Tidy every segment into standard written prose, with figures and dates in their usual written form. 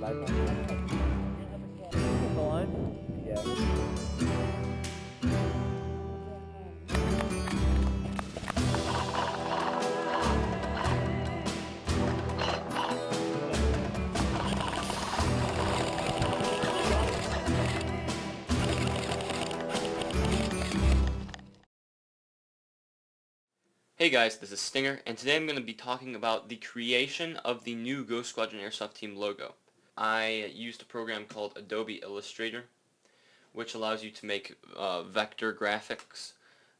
Hey guys, this is Stinger, and today I'm going to be talking about the creation of the new Ghost Squadron Airsoft team logo. I used a program called Adobe Illustrator, which allows you to make vector graphics,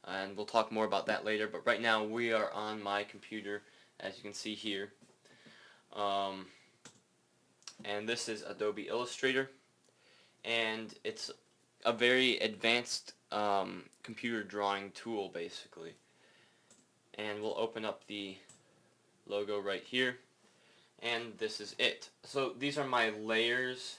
and we'll talk more about that later, but right now we are on my computer, as you can see here. And this is Adobe Illustrator, and it's a very advanced computer drawing tool, basically. And we'll open up the logo right here, and this is it. So these are my layers.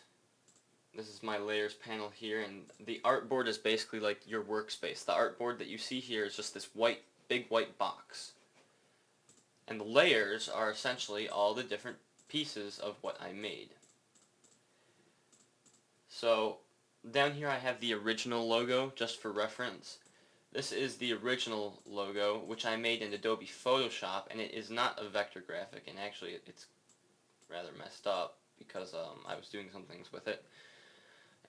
This is my layers panel here, and the artboard is basically like your workspace. The artboard that you see here is just this big white box, and the layers are essentially all the different pieces of what I made. So down here I have the original logo, just for reference. This is the original logo, which I made in Adobe Photoshop, and it is not a vector graphic, and actually it's rather messed up because I was doing some things with it.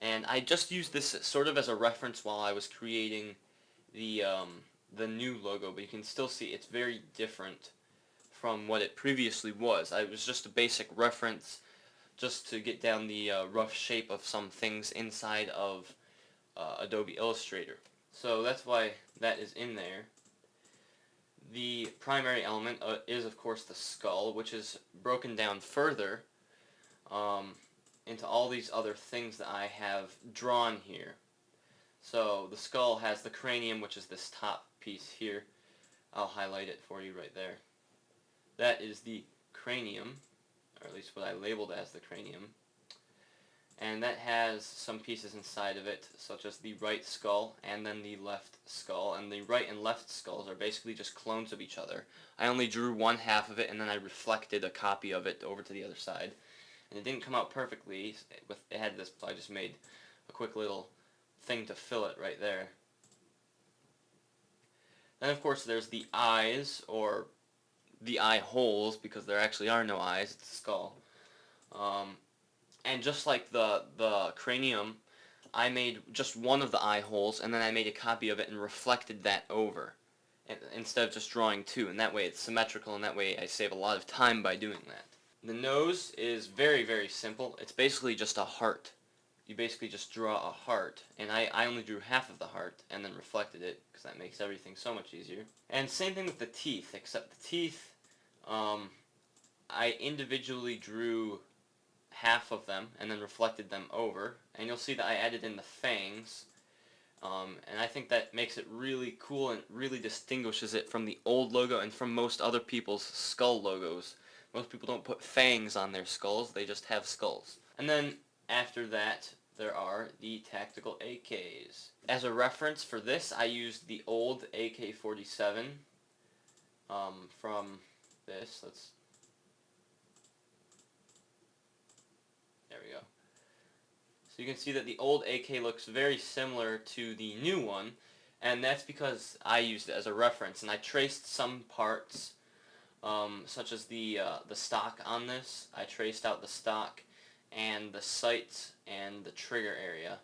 And I just used this sort of as a reference while I was creating the new logo, but you can still see it's very different from what it previously was. It was just a basic reference just to get down the rough shape of some things inside of Adobe Illustrator. So that's why that is in there. The primary element is of course the skull, which is broken down further into all these other things that I have drawn here. So the skull has the cranium, which is this top piece here. I'll highlight it for you right there. That is the cranium, or at least what I labeled as the cranium. And that has some pieces inside of it, such as the right skull and then the left skull. And the right and left skulls are basically just clones of each other. I only drew one half of it, and then I reflected a copy of it over to the other side. And it didn't come out perfectly. It had this, so I just made a quick little thing to fill it right there. Then of course there's the eyes, or the eye holes, because there actually are no eyes, it's a skull. And just like the cranium, I made just one of the eye holes, and then I made a copy of it and reflected that over, instead of just drawing two, and that way it's symmetrical, and that way I save a lot of time by doing that. The nose is very, very simple. It's basically just a heart. You basically just draw a heart, and I only drew half of the heart and then reflected it, because that makes everything so much easier. And same thing with the teeth, except the teeth, I individually drew half of them and then reflected them over, and you'll see that I added in the fangs, and I think that makes it really cool and really distinguishes it from the old logo and from most other people's skull logos. Most people don't put fangs on their skulls, they just have skulls. And then after that there are the tactical AKs. As a reference for this, I used the old AK-47 from this. There we go. So you can see that the old AK looks very similar to the new one, and that's because I used it as a reference, and I traced some parts, such as the stock on this. I traced out the stock and the sights and the trigger area.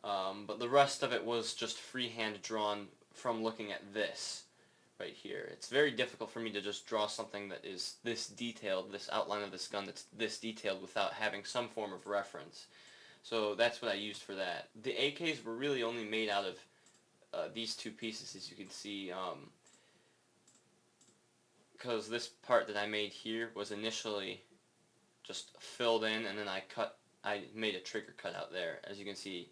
But the rest of it was just freehand drawn from looking at this right here. It's very difficult for me to just draw something that is this detailed, this outline of this gun that's this detailed, without having some form of reference. So that's what I used for that. The AKs were really only made out of these two pieces, as you can see, because this part that I made here was initially just filled in, and then I made a trigger cut out there. As you can see,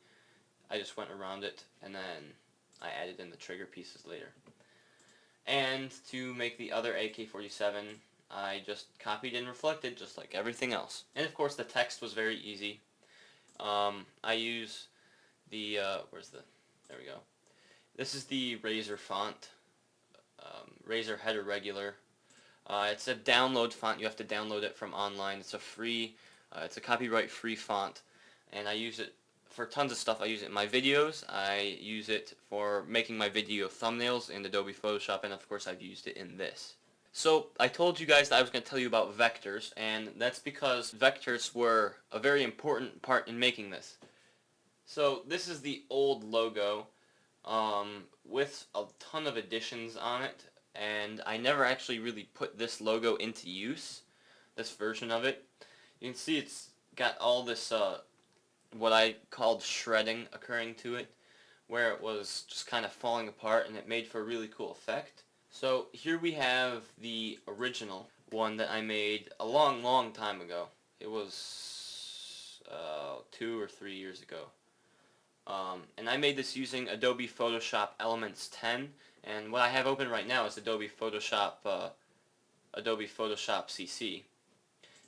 I just went around it, and then I added in the trigger pieces later. And to make the other AK-47, I just copied and reflected just like everything else. And of course the text was very easy. I use the, there we go. This is the Razer font, Razer Header Regular. It's a download font. You have to download it from online. It's a free It's a copyright-free font, and I use it for tons of stuff. I use it in my videos. I use it for making my video thumbnails in Adobe Photoshop, and of course I've used it in this. So I told you guys that I was going to tell you about vectors, and that's because vectors were a very important part in making this. So this is the old logo with a ton of additions on it, and I never actually really put this logo into use, this version of it. You can see it's got all this what I called shredding occurring to it, where it was just kind of falling apart, and it made for a really cool effect. So here we have the original one that I made a long time ago. It was 2 or 3 years ago. And I made this using Adobe Photoshop Elements 10, and what I have open right now is Adobe Photoshop CC.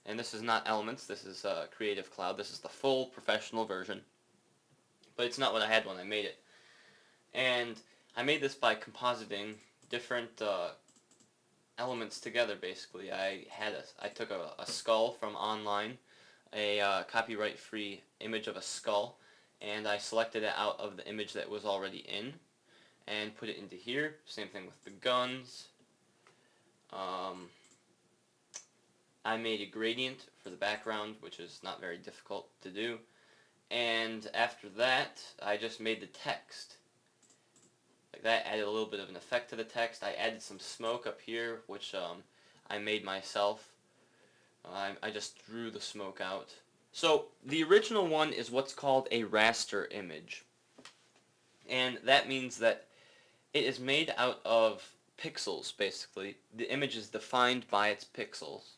And this is not Elements, this is Creative Cloud. This is the full professional version, but it's not what I had when I made it. And I made this by compositing different elements together. Basically, I took a skull from online, a copyright-free image of a skull, and I selected it out of the image that was already in, and put it into here. Same thing with the guns. I made a gradient for the background, which is not very difficult to do. And after that, I just made the text. Like that, added a little bit of an effect to the text. I added some smoke up here, which I made myself. I just drew the smoke out. So the original one is what's called a raster image. And that means that it is made out of pixels, basically. The image is defined by its pixels.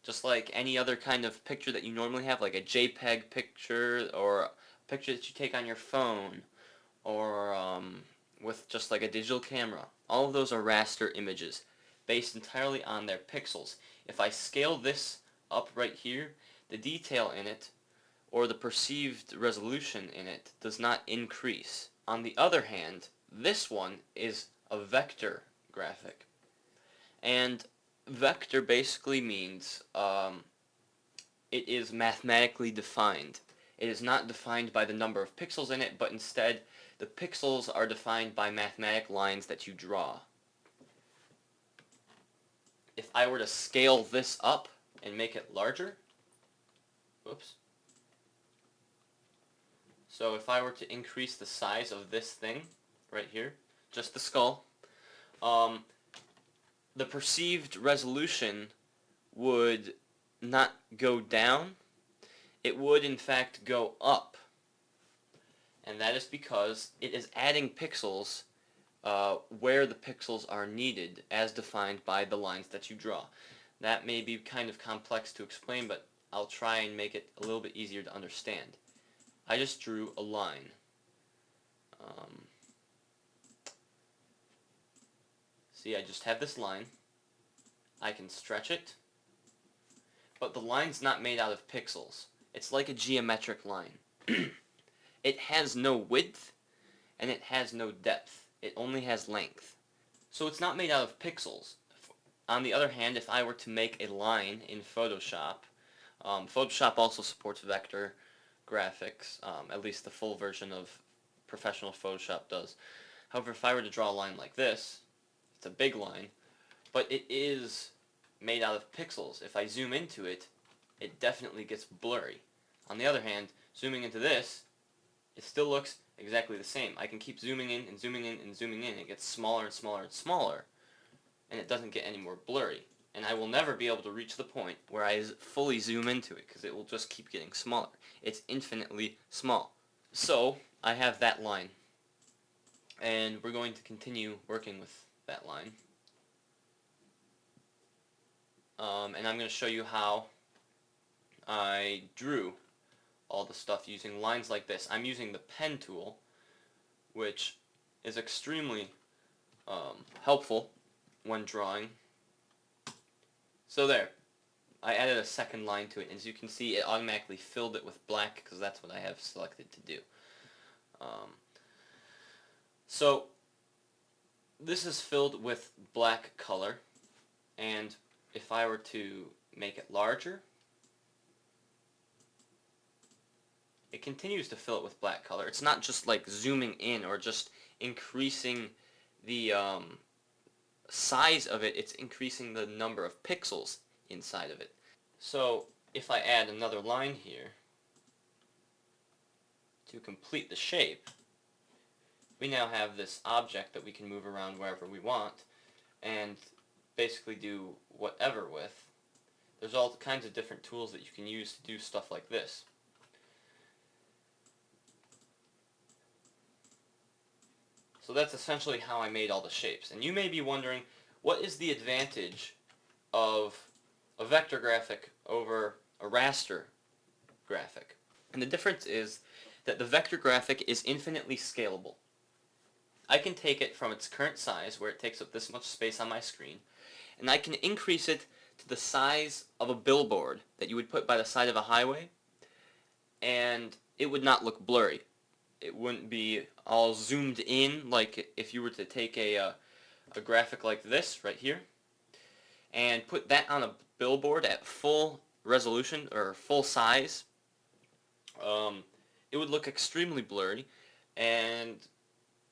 Just like any other kind of picture that you normally have, like a JPEG picture, or a picture that you take on your phone, or with just like a digital camera. All of those are raster images, based entirely on their pixels. If I scale this up right here, the detail in it, or the perceived resolution in it, does not increase. On the other hand, this one is a vector graphic. And vector basically means it is mathematically defined. It is not defined by the number of pixels in it, but instead the pixels are defined by mathematic lines that you draw. If I were to scale this up and make it larger, whoops. So if I were to increase the size of this thing right here, just the skull, the perceived resolution would not go down. It would in fact go up. And that is because it is adding pixels where the pixels are needed, as defined by the lines that you draw. That may be kind of complex to explain, but I'll try and make it a little bit easier to understand. I just drew a line. See, I just have this line. I can stretch it, but the line's not made out of pixels. It's like a geometric line. It has no width, and it has no depth. It only has length. So it's not made out of pixels. On the other hand, if I were to make a line in Photoshop, Photoshop also supports vector graphics, at least the full version of professional Photoshop does. However, if I were to draw a line like this, it's a big line, but it is made out of pixels. If I zoom into it, it definitely gets blurry. On the other hand, zooming into this, it still looks exactly the same. I can keep zooming in and zooming in and zooming in. It gets smaller and smaller and smaller, and it doesn't get any more blurry. And I will never be able to reach the point where I fully zoom into it, because it will just keep getting smaller. It's infinitely small. So I have that line, and we're going to continue working with that line. And I'm going to show you how I drew all the stuff using lines like this. I'm using the pen tool, which is extremely helpful when drawing. So there, I added a second line to it, and as you can see, it automatically filled it with black, because that's what I have selected to do. So this is filled with black color, and if I were to make it larger, it continues to fill it with black color. It's not just like zooming in or just increasing the size of it, it's increasing the number of pixels inside of it. So if I add another line here to complete the shape, we now have this object that we can move around wherever we want and basically do whatever with. There's all kinds of different tools that you can use to do stuff like this. So that's essentially how I made all the shapes. And you may be wondering, what is the advantage of a vector graphic over a raster graphic? And the difference is that the vector graphic is infinitely scalable. I can take it from its current size, where it takes up this much space on my screen, and I can increase it to the size of a billboard that you would put by the side of a highway, and it would not look blurry. It wouldn't be all zoomed in like if you were to take a graphic like this right here and put that on a billboard at full resolution or full size. It would look extremely blurry and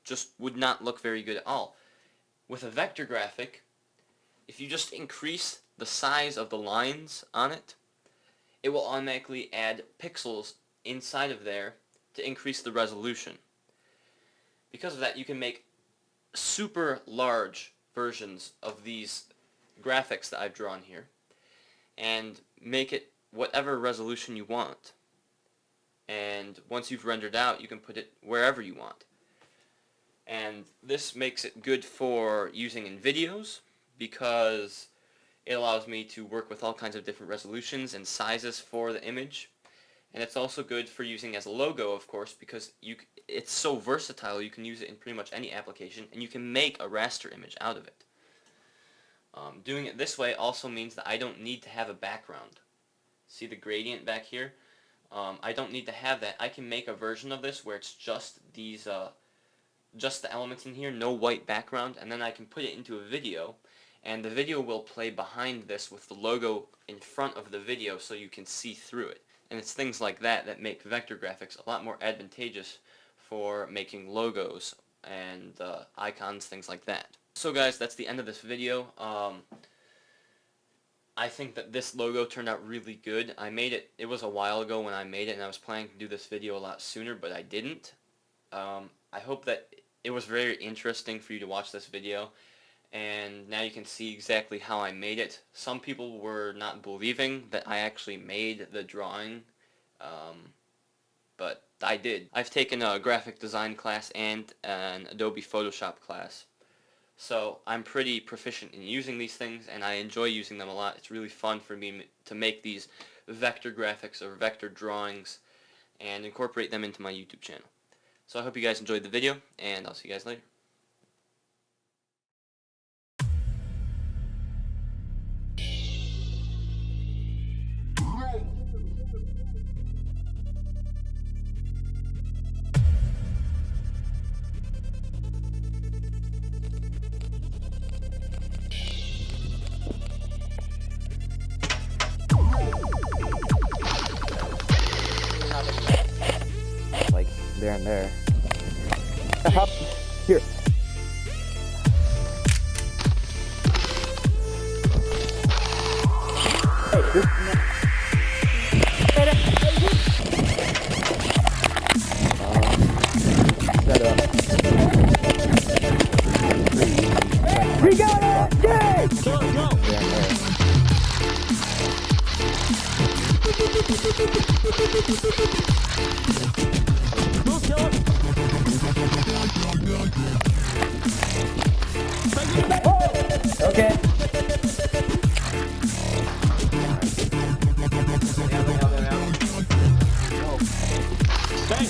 just would not look very good at all. With a vector graphic, if you just increase the size of the lines on it, it will automatically add pixels inside of there to increase the resolution. Because of that, you can make super large versions of these graphics that I've drawn here and make it whatever resolution you want. And once you've rendered out, you can put it wherever you want. And this makes it good for using in videos because it allows me to work with all kinds of different resolutions and sizes for the image. And it's also good for using as a logo, of course, because it's so versatile. You can use it in pretty much any application, and you can make a raster image out of it. Doing it this way also means that I don't need to have a background. See the gradient back here? I don't need to have that. I can make a version of this where it's just these, just the elements in here, no white background, and then I can put it into a video, and the video will play behind this with the logo in front of the video so you can see through it. And it's things like that that make vector graphics a lot more advantageous for making logos and icons, things like that. So guys, that's the end of this video. I think that this logo turned out really good. I made it, it was a while ago when I made it, and I was planning to do this video a lot sooner, but I didn't. I hope that it was very interesting for you to watch this video, and now you can see exactly how I made it. Some people were not believing that I actually made the drawing, but I did. I've taken a graphic design class and an Adobe Photoshop class, so I'm pretty proficient in using these things, and I enjoy using them a lot. It's really fun for me to make these vector graphics or vector drawings and incorporate them into my YouTube channel. So I hope you guys enjoyed the video, and I'll see you guys later. Like there and there. Hop here. Hey, this. Set up. We got it! Yay! Go, go! There and there. Okay. Stay.